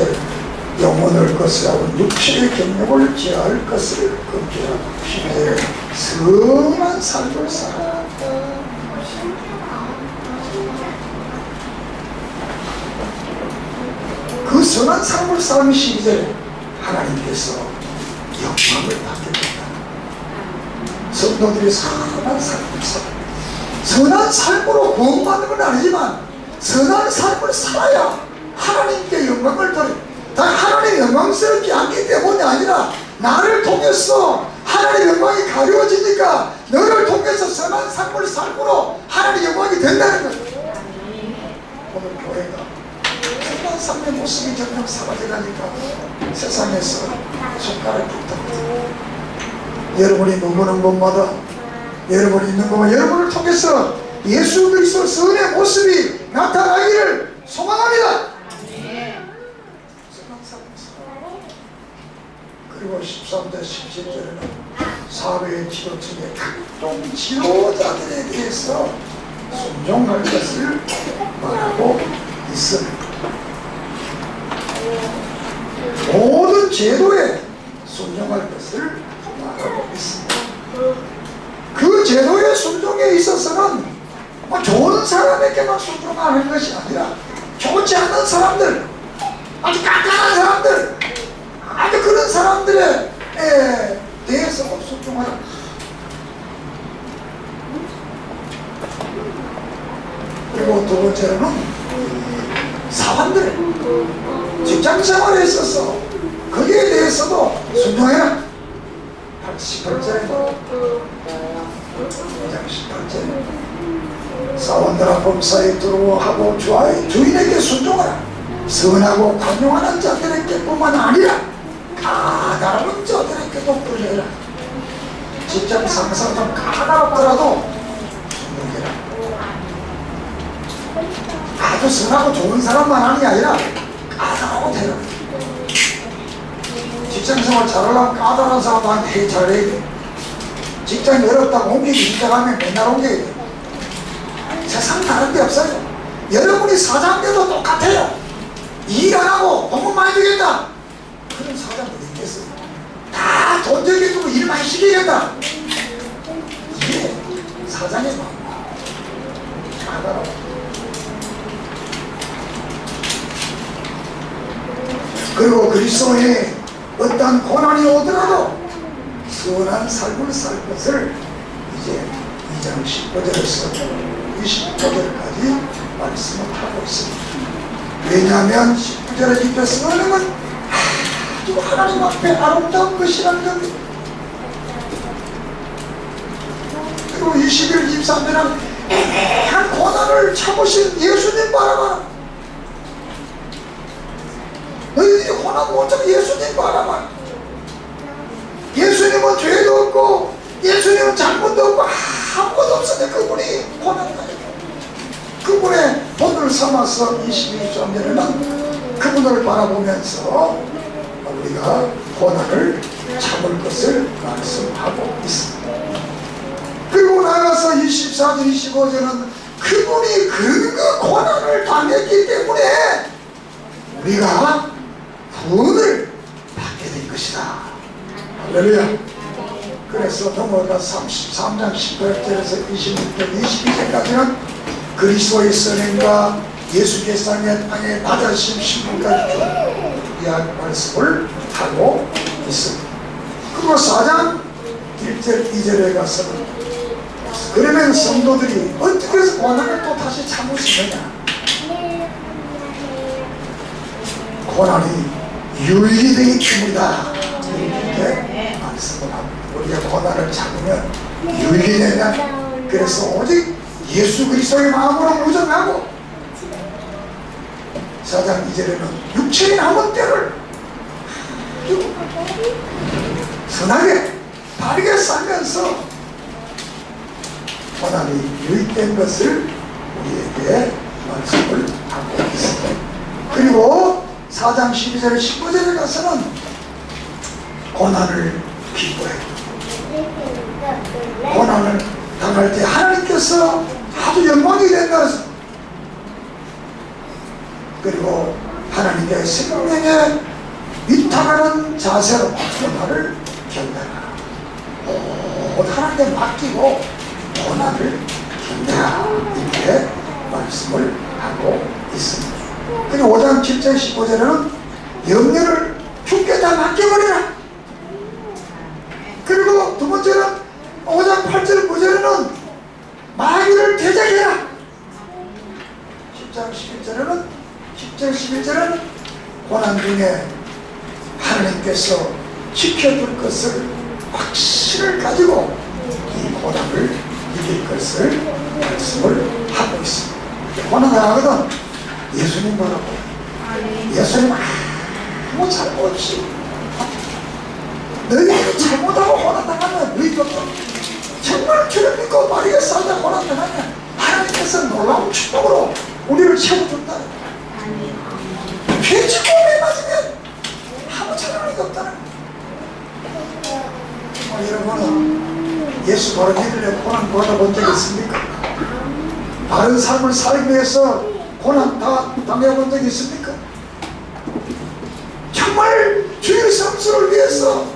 영혼을 거스하고 육체의 경력을 제할 것을 금지하고 12절에 선한 삶을 살아. 그 선한 삶을 사는 12절에 하나님께서 영광을 받게 된다. 성도들이 선한 삶을 살아. 선한 삶으로 구원받는 건 아니지만 선한 삶을 살아야 하나님께 영광을 돌려. 다 하나님 영광스럽지 않기 때문이 아니라 나를 통해서 하나님 영광이 가려워지니까 너를 통해서 선한 삶을 삶으로 하나님 영광이 된다는 거예요. 오늘 교회가 선한 삶의 모습이 점점 사라져가니까 세상에서 손가락이 붙어버려요. 여러분이 머무는 곳마다, 여러분이 있는 곳마다 여러분을 통해서 예수 그리스도 선의 모습이 나타나기를 소망합니다. 그리고 13절 17절에는 사회의 지도층의 각종 지도자들에 대해서 순종할 것을 말하고 있습니다. 모든 제도에 순종할 것을 말하고 있습니다. 그 제도의 순종에 있어서는 좋은 사람에게만 순종하는 것이 아니라 좋지 않은 사람들, 아주 깐깐한 사람들, 아주 그런 사람들에 대해서 순종하라. 두 번째로는 사관들 직장생활에 있어서 거기에 대해서도 순종해라. 18절에 18절에 사원들아 범사에 두려워하고 주인에게 순종하라. 선하고 관용하는 자들에게뿐만 아니라 까다로운 자들에게도 불려라. 직장 상사가 좀 까다롭더라도 순종해라. 아주 선하고 좋은 사람만 하는 게 아니라 까다로워 되라. 직장생활 잘하려면 까다로운 사람한테 잘해야 돼. 직장이 어렵다고 옮기기 시작하면 맨날 옮겨야 돼. 세상 다른 데 없어요. 여러분이 사장님도 똑같아요. 일 안 하고 돈만 많이 주겠다. 그런 사장 어디 있겠어요? 다 돈 적해주고 일 많이 시키겠다. 이게 사장의 마음이야. 까다로워. 그리고 그리스도인이 어떤 고난이 오더라도 선한 삶을 살 것을 이제 2장 15절에서 29절까지 말씀을 하고 있습니다. 왜냐하면 19절에 이렇게 쓰는 건 아주 하나님 앞에 아름다운 것이라는 겁니다. 그리고 21, 23절은 애매한 고난을 참으신 예수님 바라봐라. 너희들이 고난 못 참고 예수님 바라봐라. 예수님은 죄도 없고 예수님은 잘못도 없고 아무것도 없었는데 그분이 고난을 가지고 그분의 본을 삼아서 22절에는 그분을 바라보면서 우리가 고난을 참을 것을 말씀하고 있습니다. 그리고 나가서 24절 25절은 그분이 그 고난을 당했기 때문에 우리가 구원을 받게 된 것이다. 할렐루야. 그래서 넘어가 33장 18절에서 26절 22절까지는 그리스도의 선행과 예수께서의 땅에 낮아신 신분까지 쭉 이야기 말씀을 하고 있습니다. 그리고 4장 1절 2절에 가서는 그러면 성도들이 어떻게 해서 고난을 또 다시 참을 수 있느냐. 고난이 유익이 되기 때문이다. 이렇게 말씀을 합니다. 우리가 고난을 참으면 유익이 되냐. 그래서 오직 예수 그리스도의 마음으로 무정하고 4장 2절에는 육체인 하는 때를 선하게 바르게 살면서 고난이 유익된 것을 우리에게 말씀을 하고 있습니다. 그리고 4장 12절 19절에 가서는 고난을 기뻐해. 고난을 당할 때 하나님께서 아주 영광이 된다. 그리고 하나님의 생명에 위탁하는 자세로 고난을 견뎌라. 하나님께 맡기고 고난을 견뎌라. 이렇게 말씀을 하고 있습니다. 그리고 5장 7절 15절에는 염려를 주께 다 맡겨버리라. 그리고 두 번째는 5장 8절 9절에는 마귀를 대적해라. 10장 11절에는 10절 11절은 고난 중에 하나님께서 지켜줄 것을 확신을 가지고 이 고난을 이길 것을 말씀을 하고 있습니다. 고난을 하거든 예수님 바라고 예수님 아무 잘못 없이 너희들이 잘못하고 고난당하면 너희가 정말 주를 믿고 바르게 살다 고난당하면 하나님께서 놀라운 축복으로 우리를 채워준다. 죄짓고에 맞으면 아무 잘못이 없다는 여러분은 예수 바로 믿으려 고난 받아본 적 있습니까? 바른 삶을 살기 위해서 고난 다 당해본 적 있습니까? 정말 주의 성수를 위해서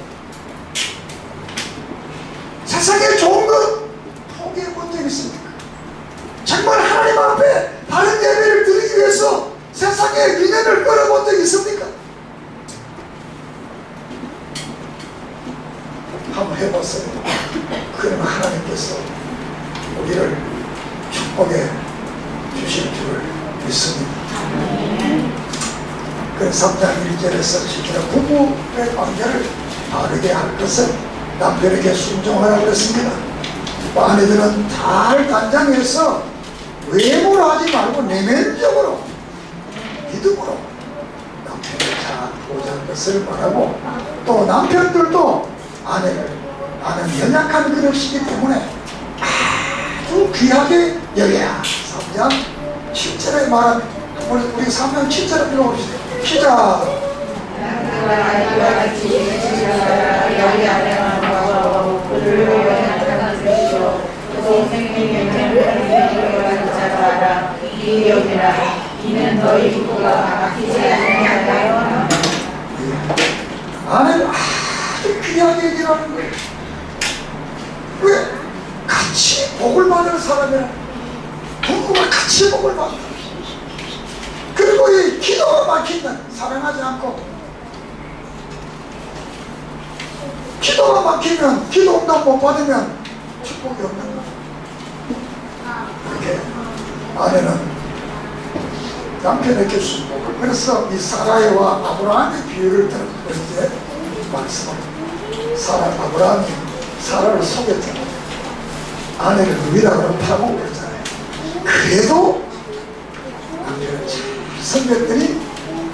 세상에 좋은 것 포기해 본 적 있습니까? 정말 하나님 앞에 바른 예배를 드리기 위해서 세상에 미련을 끌어본 적 있습니까? 한번 해보세요. 그러면 하나님께서 우리를 축복에 주실 줄 믿습니다. 그 3장 1절에서 실제로 부부의 관계를 바르게 할 것을 남편에게 순종하라고 그랬습니다. 아내들은 잘 단장해서 외모로 하지 말고 내면적으로 믿음으로 남편을 잘 보호할 것을 바라고, 또 남편들도 아내는 연약한 그릇이기 때문에 아주 귀하게 여겨야. 3장 7절에 말한, 우리 3장 7절에 읽어봅시다. 시작. 이는 너희 부부가 바뀌지 아니하여 아내는 아주 귀하게 얘기하는 거예요. 왜? 같이 복을 받는 사람이라. 부부가 같이 복을 받는. 그리고 이 기도가 막힌다. 사랑하지 않고 기도가 막히면, 기도 응답 못 받으면 축복이 없는 거예요. 그렇게 아내는 남편에게 순복을. 그래서 이 사라와 아브라함의 비유를 들은 번째 말씀을, 아브라함이 사라를 속였잖아요. 아내를 누이라고 파고 그랬잖아요. 그래도 남편을 섬겼더니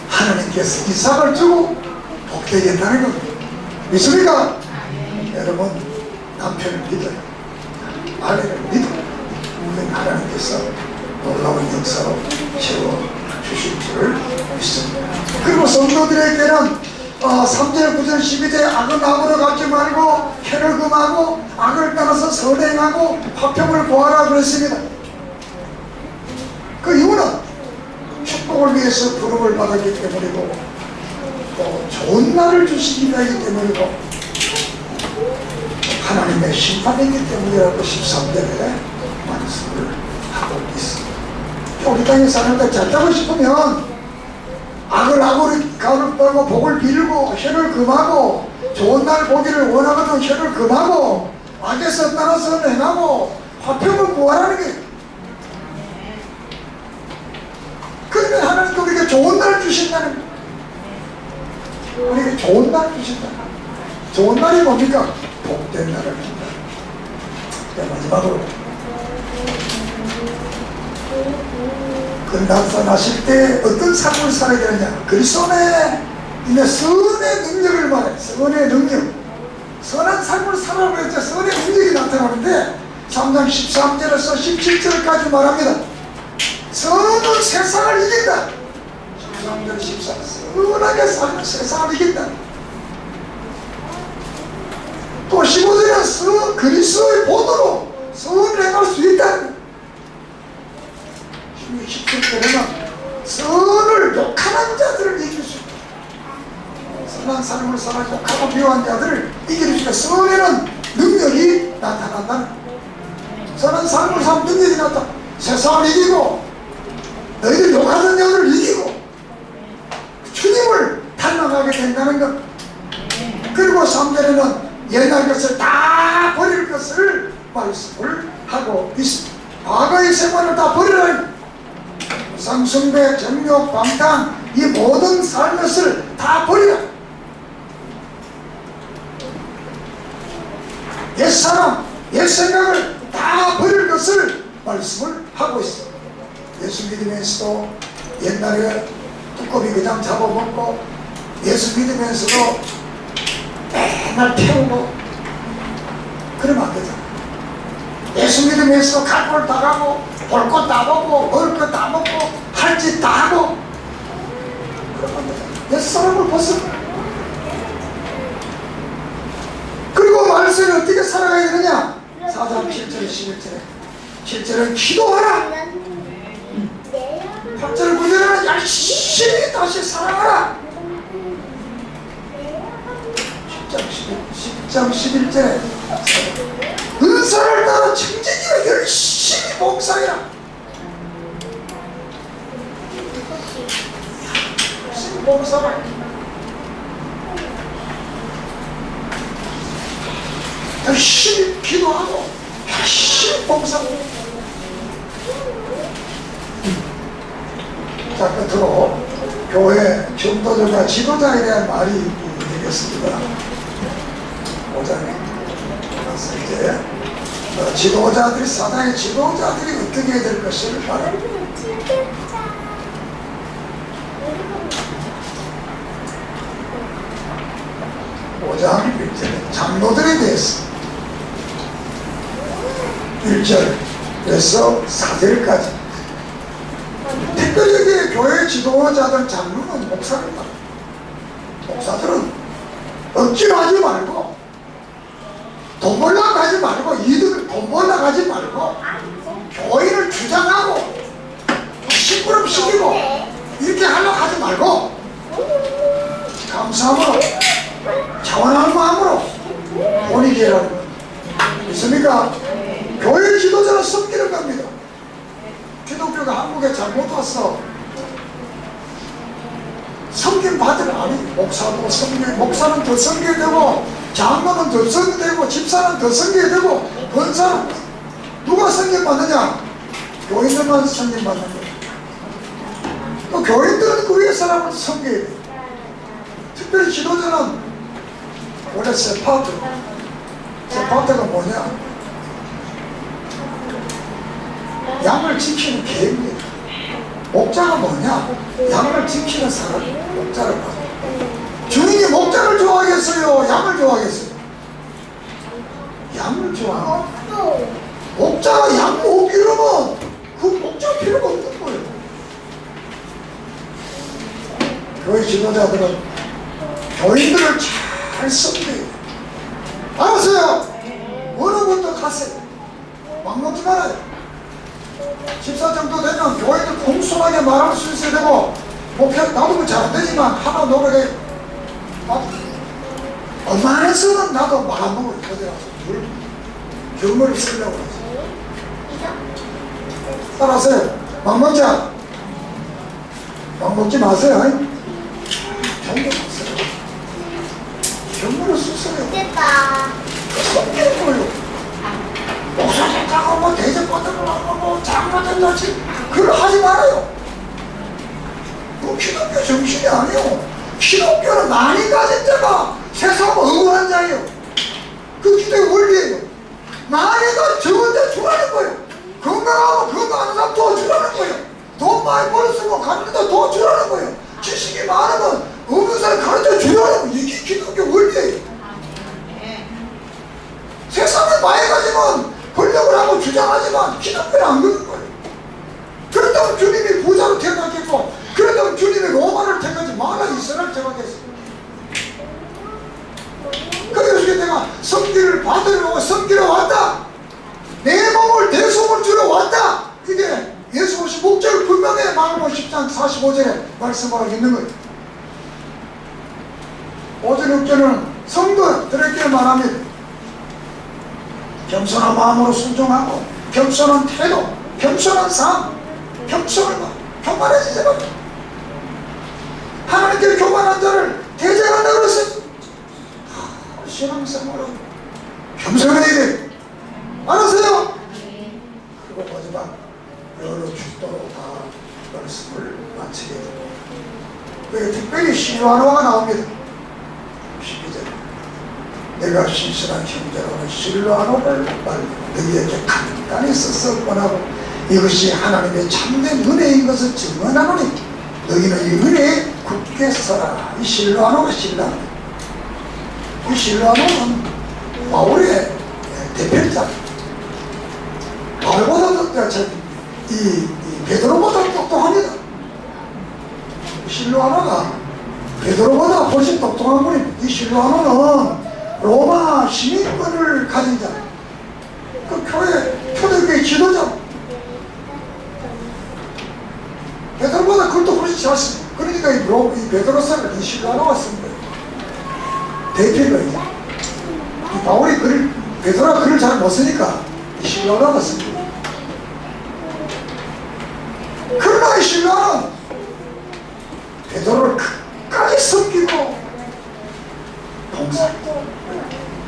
하나님께서 이삭을 주고 복되겠다는 겁니다. 믿습니까? 여러분, 남편을 믿어요. 아내를 믿어요. 하나님께서 놀라운 역사로 채워주실 줄 믿습니다. 그리고 성도들에게는 3절, 9절, 12절에 악은 악으로 갚지 말고 혀를 금하고 악을 따라서 선행하고 화평을 구하라 그랬습니다. 그 이유는 축복을 위해서 부름을 받았기 때문이고, 또 좋은 날을 주시기 위하기 때문이고, 하나님의 심판이기 때문이라고 13절에 말씀을 하고 있습니다. 우리 땅에 사는데 잘 되고 싶으면 악을 악으로 가을 떨고 복을 빌고 혀를 금하고, 좋은 날 보기를 원하거든 혀를 금하고 악에서 따라서 행하고 화평을 구하라는 게. 그러면 하나님도 우리에게 좋은 날을 주신다는 거예요. 우리에게 좋은 날을 주신다. 좋은 날이 뭡니까? 복된 날을 준다. 마지막으로 그 나타나실 때 어떤 삶을 살아야 되느냐? 그리스도 안에 있는 선의 능력을 말해. 선의 능력, 선한 삶을 살아가고 했죠. 선의 능력이 나타나는데 3장 13절에서 17절까지 말합니다. 선은 세상을 이긴다. 13절 14절 선하게 살면 세상을 이긴다. 또 15절은 그리스도의 본으로 선을 행할 수 있다. 17절에는 선을 욕하는 자들을 이길 수 있다. 선한 삶을 살아 욕하고 미워한 자들을 이길 수 있다. 선에는 능력이 나타난다는. 선한 삶을 살면 능력이 나타나. 세상을 이기고 너희들 욕하는 자들을 이기고 주님을 닮아가게 된다는 것. 그리고 3절에는 옛날 것을 다 버릴 것을 말씀을 하고 있습니다. 과거의 생활을 다 버리라. 상승배, 정욕, 방탕, 이 모든 삶 것을 다 버리라. 옛사람, 옛생각을 다 버릴 것을 말씀을 하고 있습니다. 예수 믿으면서도 옛날에 두꺼비 그냥 잡아먹고, 예수 믿으면서도 맨날 태우고 그러면 안 되잖아. 예수 믿으면서 갈 걸 다 가고 볼 것 다 보고 먹을 것 다 먹고 할 짓 다 하고 그러면 안 되잖아. 옛사람을 벗어. 그리고 말씀이 어떻게 살아가야 되느냐? 4장 7절 11절에 7절은 기도하라. 8절 9절은 열심히 다시 사랑하라. 10장 11절에 은사를 따라 청지기가 열심히 봉사해라. 열심히 봉사해라. 열심히 기도하고 열심히 봉사하고 자, 끝으로 교회 전도자와 지도자에 대한 말이 되겠습니다. 5장에 가서 이제 지도자들이, 사당의 지도자들이 어떻게 해야 될 것을 말합니다. 5장 1절에 장로들에 대해서 1절에서 4절까지 특별히 교회 지도자들, 장로는 목사입니다. 목사들은 억지로 하지 말고, 돈 벌려고 하지 말고, 이들 돈 벌려고 하지 말고, 교회를 주장하고 시끄럽시키고 이렇게 하려고 하지 말고, 감사함으로 차원하는 마음으로 본인이 일하는 것 있습니까? 교회 지도자는 섬기는 겁니다. 기독교가 한국에 잘못 왔어. 섬김 받으면 아니, 목사도 섬겨, 목사는 더 섬겨야 되고, 장로는 더 섬겨야 되고, 집사는 더 섬겨야 되고, 권사는 누가 섬김 받느냐? 교인들만 섬김 받는 거예요. 또 교인들은 그 위에 사람을 섬겨야 돼요. 특별히 지도자는 원래 세파트가 뭐냐? 양을 지키는 개입니다. 목자가 뭐냐? 양을 지키는 사람, 목자를 봐요. 주인이 목자를 좋아하겠어요? 양을 좋아하겠어요? 양을 좋아하고, 목자가 양 못 기르면 그 목자 필요가 없는 거예요. 교회 지도자들은 교인들을 잘 섬겨요. 알았어요? 어느 분도 가세요. 막 먹지 말아요. 집사 정도 되면 교회도 공손하게 말할 수 있어야 되고, 목회, 나도 잘 안 되지만 하나 노력해. 웬만해서는 나도 마음먹을 거더라고. 규모를 쓰려고 하지. 따라하세요. 막 먹자. 막 먹지 마세요. 견뎌보세요. 규모를 쓰세요. 됐다. 섬기는 거예요. 목사님 가고 뭐 대접받으러 가고 뭐 장로된다지 그걸 하지 말아요. 그 기독교 정신이 아니에요. 기독교는 많이 가진 자가 세상을 응원한 자예요. 그 기독의 원리예요. 많이 가 적은 자 주라는 거예요. 건강하고 건강한 사람 도와주라는 거예요. 돈 많이 벌었으면 가는데 도와주라는 거예요. 지식이 많으면 없는 사람 가르쳐 주라는 거예요. 이게 기독교 원리예요. 세상을 많이 가지면 권력을 하고 주장하지만 기독교는 안 그런 거예요. 그렇다면 주님이 부자로 태어났겠고, 그렇다면 주님이 로마를 택하지 마라 이스라엘을 택하겠어요. 그래서 내가 섬기를 받으려고 섬기러 왔다. 내 몸을 대속을 주러 왔다. 이게 예수 오신 목적을 분명히 마가복음 10장 45절에 말씀하고 있는 거예요. 5절 6절은 성도들에게 말합니다. 겸손한 마음으로 순종하고, 겸손한 태도, 겸손한 삶, 겸손을 교만해지지 마. 하나님께 교만한 자를 대적한다 그랬어요. 신앙생활은 겸손해야 돼. 알았어요? 그리고 마지막 여러 축도로 다 말씀을 마치게 되고, 그게 특별히 실로아노가 나옵니다. 12절. 내가 신실한 형제로는 실로아노를 너희에게 간단히 써서 권하고, 이것이 하나님의 참된 은혜인 것을 증언하노니 너희는 이 은혜에 굳게 서라. 이 실로아노가 신랑입니다. 이 실로아노는 바울의 대표자. 바울보다 이 베드로보다 똑똑합니다. 실로아노가 베드로보다 훨씬 똑똑한 분입니다. 이 실로아노는 로마 시민권을 가진 자, 그 초대교회 지도자. 베드로보다 글도 훨씬 잘습니다. 그러니까 이 베드로서를 이 실로아노가 쓴 거예요. 대표가 이 바울이 베드로가 글을 잘 못 쓰니까 이 실로아노가 쓴 거예요. 그러나 이 실로아노는 베드로를 끝까지 섬기고 봉사했고,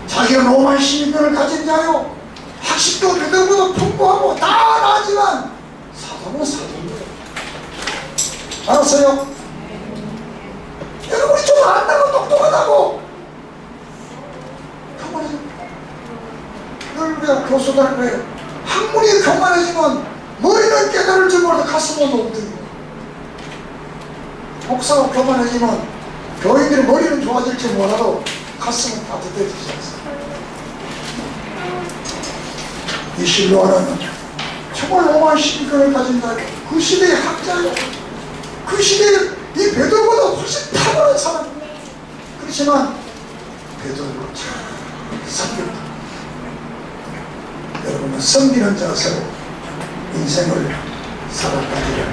자기가 로마 시민권을 가진 자요, 학식도 베드로보다 풍부하고 다 나지만 사도는 사도인 거예요. 알았어요? 여러분이 좀 안다고 똑똑하다고 교만해져. 늘 우리가 교수들 그래요. 학문이 교만해지면 머리는 깨달을 줄 모르고 가슴은 엉뚱이고, 목사가 교만해지면 교인들의 머리는 좋아질지 몰라도 가슴은 따뜻해지지 않습니다. 이 실로아는 정말 오만 신경을 가진 자예요. 그 시대의 학자예요. 그 시대에 이 베드로보다 훨씬 탁월한 사람. 그렇지만 베드로가 참 섬겼다. 여러분은 섬기는 자세로 인생을 살아가기를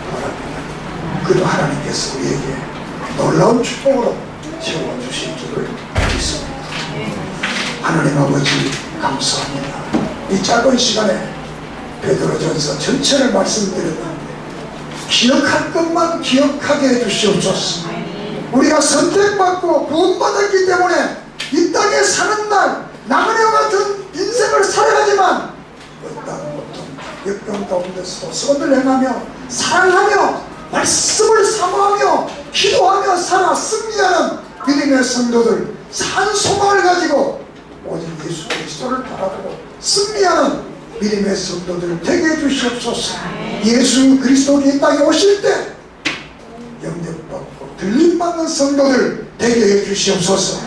바랍니다. 그도 하나님께서 우리에게 놀라운 축복으로 채워주실 줄을 믿습니다. 하나님 아버지 감사합니다. 이 짧은 시간에 베드로전서 전체를 말씀드렸는데 기억할 것만 기억하게 해주시옵소서. 우리가 선택받고 구원받았기 때문에 이 땅에 사는 날 나그네와 같은 인생을 살아가지만 어떤 역경 가운데서 선을 행하며 사랑하며 말씀을 사모하며 기도하며 살아 승리하는 믿음의 성도들, 산 소망을 가지고 오직 예수 그리스도를 바라보고 승리하는 믿음의 성도들을 되게 해주시옵소서. 예수 그리스도가 이 땅에 오실 때 영접받고 들림받는 성도들 되게 해주시옵소서.